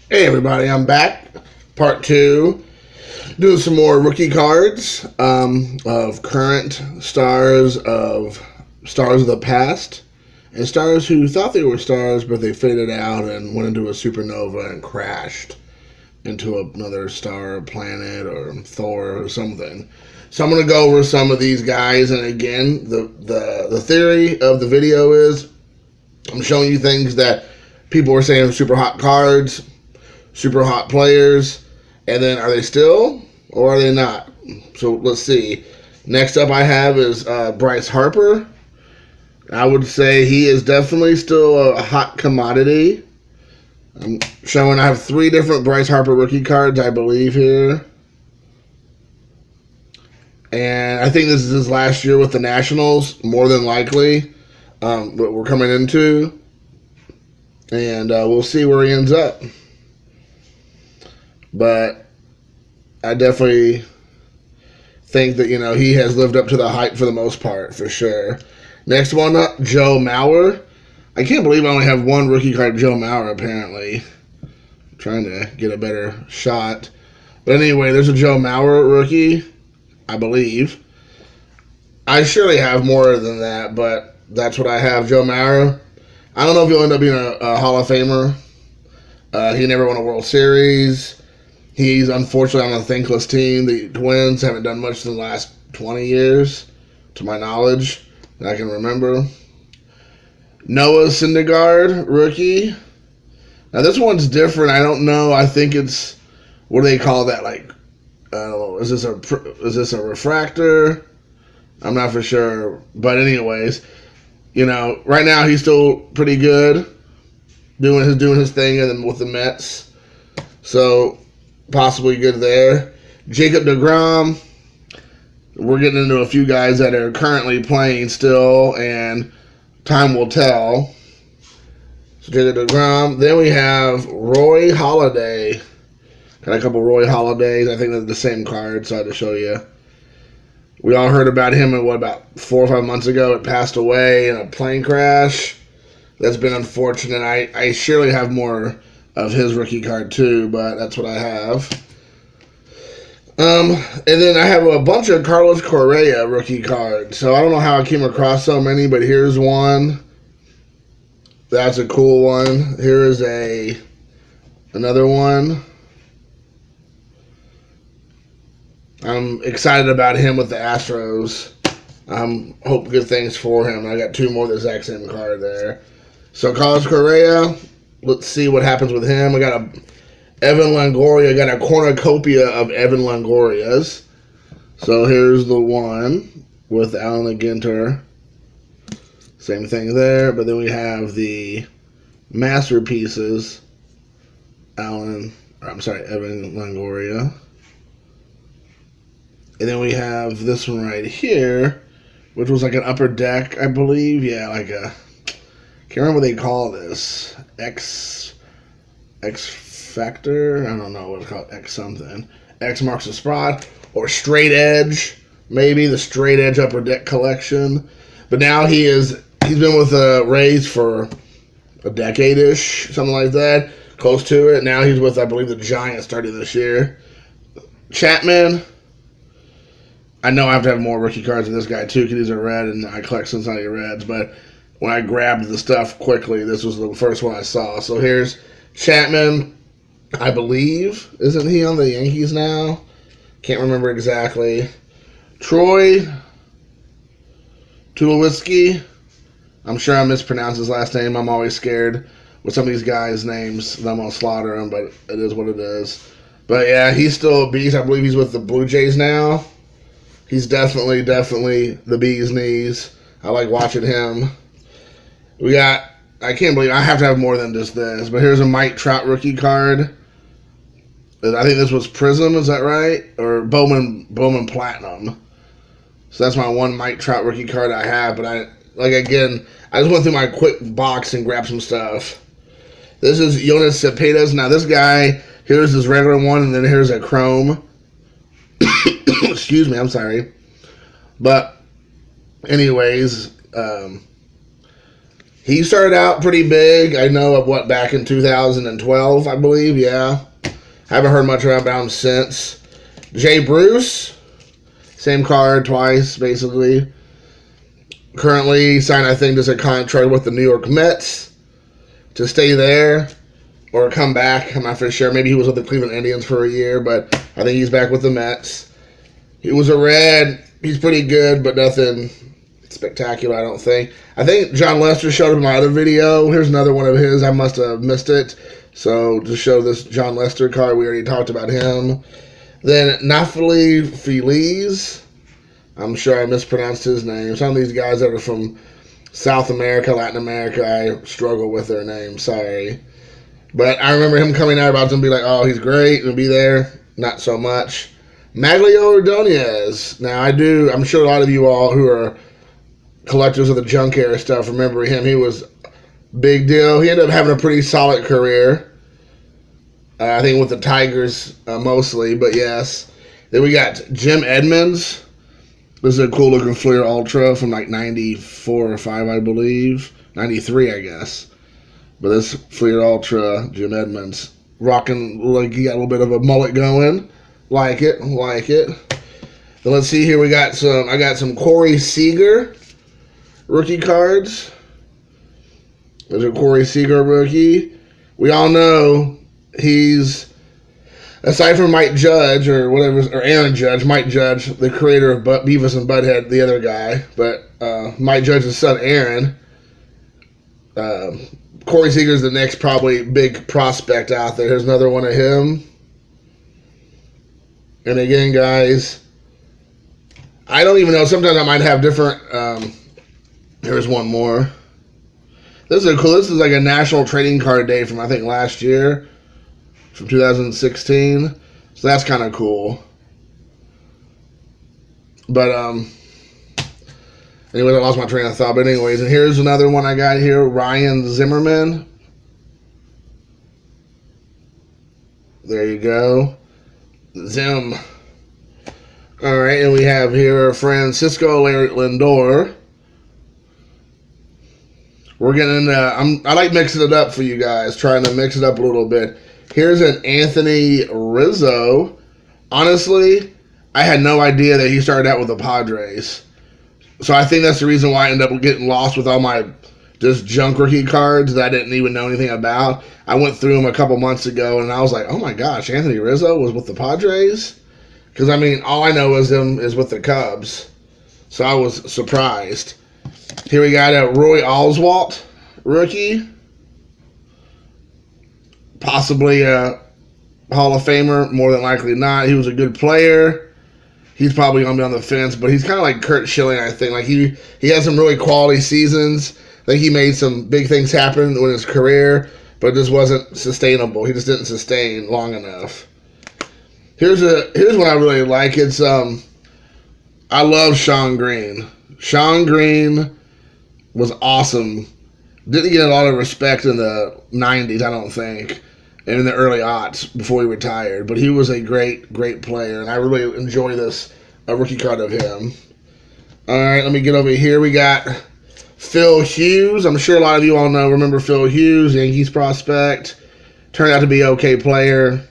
Hey everybody, I'm back. Part two. Doing some more rookie cards of current stars of the past, and stars who thought they were stars, but they faded out and went into a supernova and crashed into another star, planet, or Thor or something. So I'm going to go over some of these guys, and again, the theory of the video is I'm showing you things that people were saying are super hot cards, super hot players, and then are they still or are they not? So let's see. Next up I have is Bryce Harper. I would say he is definitely still a hot commodity. I'm showing I have 3 different Bryce Harper rookie cards, I believe, here. And I think this is his last year with the Nationals, more than likely, what we're coming into. And we'll see where he ends up. But I definitely think that, he has lived up to the hype for the most part, for sure. Next one up, Joe Mauer. I can't believe I only have 1 rookie card, Joe Mauer, apparently. I'm trying to get a better shot. But anyway, there's a Joe Mauer rookie, I believe. I surely have more than that, but that's what I have, Joe Mauer. I don't know if he'll end up being a Hall of Famer. He never won a World Series. He's unfortunately on a thankless team. The Twins haven't done much in the last 20 years, to my knowledge, that I can remember. Noah Syndergaard, rookie. Now this one's different. I don't know. I think it's, what do they call that? Like, I don't know. Is this a refractor? I'm not for sure. But anyways, right now he's still pretty good, doing his thing with the Mets. So possibly good there. Jacob deGrom. We're getting into a few guys that are currently playing still, and time will tell. So Jacob deGrom. Then we have Roy Halladay. Got a couple Roy Halladays. I think they're the same card, so I had to show you. We all heard about him about 4 or 5 months ago. It passed away in a plane crash. That's been unfortunate. I surely have more of his rookie card too, but that's what I have. And then I have a bunch of Carlos Correa rookie cards. So I don't know how I came across so many, but here's one. That's a cool one. Here is another one. I'm excited about him with the Astros. Hope good things for him. I got 2 more of the exact same card there. So Carlos Correa, let's see what happens with him. I got Evan Longoria. I got a cornucopia of Evan Longorias. So here's the one with Alan Ginter. Same thing there. But then we have the masterpieces. Evan Longoria. And then we have this one right here, which was like an upper deck, I believe. Yeah, like a, can't remember what they call this. X Factor? I don't know what it's called. X something. X marks the spot. Or Straight Edge. Maybe the Straight Edge upper deck collection. But now he's been with the Rays for a decade-ish, something like that. Close to it. Now he's with, I believe, the Giants starting this year. Chapman. I know I have to have more rookie cards than this guy, too, because these are red, and I collect Cincinnati Reds. But when I grabbed the stuff quickly, this was the first one I saw. So here's Chapman, I believe. Isn't he on the Yankees now? Can't remember exactly. Troy Tulowitzki. I'm sure I mispronounced his last name. I'm always scared with some of these guys' names that I'm going to slaughter them, but it is what it is. But, yeah, he's still a beast. I believe he's with the Blue Jays now. He's definitely the bee's knees. I like watching him. We got, I can't believe I have to have more than just this, but here's a Mike Trout rookie card. I think this was Prism, is that right? Or Bowman Platinum. So that's my 1 Mike Trout rookie card I have, but I just went through my quick box and grabbed some stuff. This is Yoenis Cespedes. Now this guy, here's his regular one, and then here's a chrome. Excuse me, I'm sorry. But anyways, He started out pretty big. I know of what, back in 2012, I believe. Yeah. Haven't heard much about him since. Jay Bruce, same card twice, basically. Currently signed, I think, just a contract with the New York Mets to stay there or come back. I'm not for sure. Maybe he was with the Cleveland Indians for a year, but I think he's back with the Mets. He was a Red. He's pretty good, but nothing spectacular, I don't think. I think John Lester showed up in my other video. Here's another one of his. I must have missed it. So to show this John Lester card, we already talked about him. Then Neftali Feliz. I'm sure I mispronounced his name. Some of these guys that are from South America, Latin America, I struggle with their names. Sorry. But I remember him coming out about to be like, oh, he's great, and be there. Not so much. Magglio Ordonez. Now, I'm sure a lot of you all who are collectors of the junk era stuff remember him. He was big deal. He ended up having a pretty solid career. I think with the Tigers mostly, but yes. Then we got Jim Edmonds. This is a cool looking Fleer Ultra from like 94 or 5, I believe. 93, I guess. But this Fleer Ultra, Jim Edmonds, rocking, like he got a little bit of a mullet going. Like it. Then let's see here. I got some Corey Seager rookie cards. There's a Corey Seager rookie. We all know he's, aside from Mike Judge or whatever, or Aaron Judge, Mike Judge, the creator of Beavis and Butthead, the other guy, but Mike Judge's son Aaron. Corey Seager's the next probably big prospect out there. Here's another one of him. And again, guys, I don't even know. Sometimes I might have different. Here's one more. This is cool. This is like a national trading card day from, I think, last year, from 2016. So that's kind of cool. But anyways, I lost my train of thought. But anyways, and here's another one I got here. Ryan Zimmerman. There you go. Zim. All right, and we have here Francisco Lindor. We're getting into, I like mixing it up for you guys, trying to mix it up a little bit. Here's an Anthony Rizzo. Honestly, I had no idea that he started out with the Padres. So I think that's the reason why I ended up getting lost with all my just junk rookie cards that I didn't even know anything about. I went through them a couple months ago, and I was like, oh my gosh, Anthony Rizzo was with the Padres? Because, I mean, all I know is him is with the Cubs. So I was surprised. Here we got a Roy Oswalt rookie. Possibly a Hall of Famer, more than likely not. He was a good player. He's probably going to be on the fence, but he's kind of like Kurt Schilling, I think. Like he had some really quality seasons. I think he made some big things happen in his career, but it just wasn't sustainable. He just didn't sustain long enough. Here's what I really like. It's I love Sean Green. Sean Green was awesome. Didn't get a lot of respect in the 90s, I don't think, and in the early aughts before he retired. But he was a great, great player, and I really enjoy this rookie card of him. All right, let me get over here. We got Phil Hughes. I'm sure a lot of you all remember Phil Hughes, Yankees prospect. Turned out to be an okay player.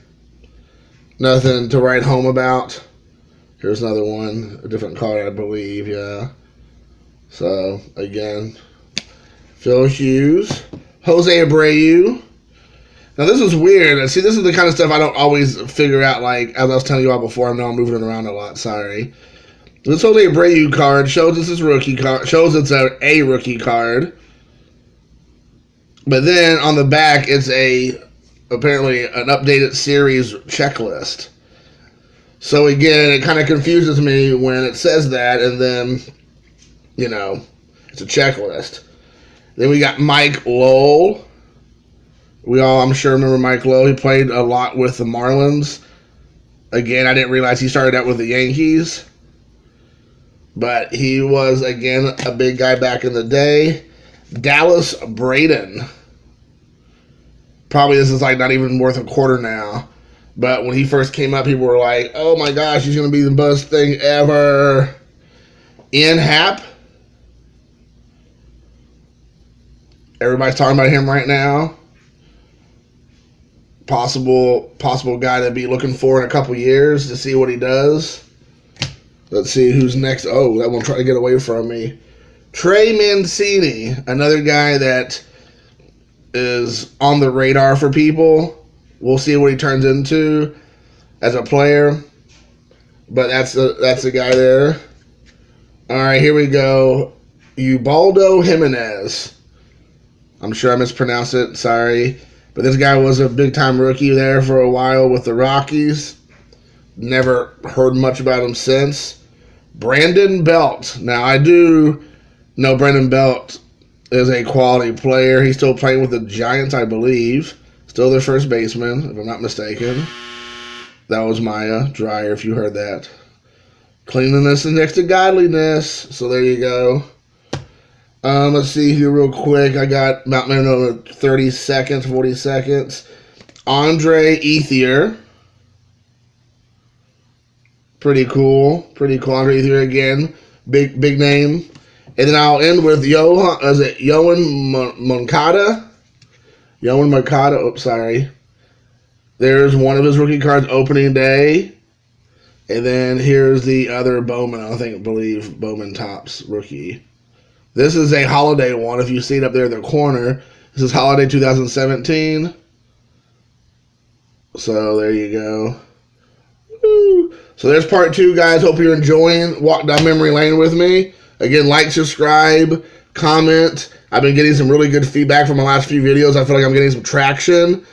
Nothing to write home about. Here's another one, a different card, I believe, yeah. So, again, Phil Hughes. Jose Abreu. Now, this is weird. See, this is the kind of stuff I don't always figure out, like, as I was telling you all before. I know I'm moving it around a lot, sorry. This Jose Abreu card shows it's his rookie card, shows it's a rookie card. But then, on the back, it's apparently an updated series checklist. So again, it kind of confuses me when it says that, and then, it's a checklist. Then we got Mike Lowell. We all, I'm sure, remember Mike Lowell. He played a lot with the Marlins. Again, I didn't realize he started out with the Yankees. But he was, again, a big guy back in the day. Dallas Braden. Probably this is like not even worth a quarter now. But when he first came up, people were like, oh my gosh, he's going to be the best thing ever. Ian Happ. Everybody's talking about him right now. Possible guy to be looking for in a couple years to see what he does. Let's see who's next. Oh, that one tried to get away from me. Trey Mancini, another guy that is on the radar for people. We'll see what he turns into as a player. But that's the guy there. All right, here we go. Ubaldo Jimenez. I'm sure I mispronounced it. Sorry. But this guy was a big-time rookie there for a while with the Rockies. Never heard much about him since. Brandon Belt. Now, I do know Brandon Belt is a quality player. He's still playing with the Giants, I believe. Still their first baseman, if I'm not mistaken. That was Maya Dreyer, if you heard that. Cleanliness is next to godliness. So there you go. Let's see here real quick. I got about 30 seconds, 40 seconds. Andre Ethier. Pretty cool. Pretty cool. Andre Ethier again. Big name. And then I'll end with Yoan Moncada? Yoan Moncada. Oops, sorry. There's one of his rookie cards opening day. And then here's the other Bowman, I believe Bowman Topps rookie. This is a holiday one. If you see it up there in the corner, this is holiday 2017. So there you go. Woo. So there's part 2, guys. Hope you're enjoying. Walk down memory lane with me. Again, like, subscribe, comment. I've been getting some really good feedback from my last few videos. I feel like I'm getting some traction.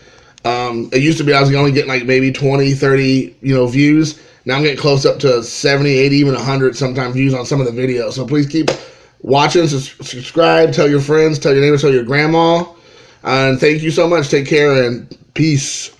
It used to be I was only getting like maybe 20, 30, views. Now I'm getting close up to 70, 80, even 100 sometimes views on some of the videos. So please keep watching, subscribe, tell your friends, tell your neighbors, tell your grandma. And thank you so much. Take care and peace.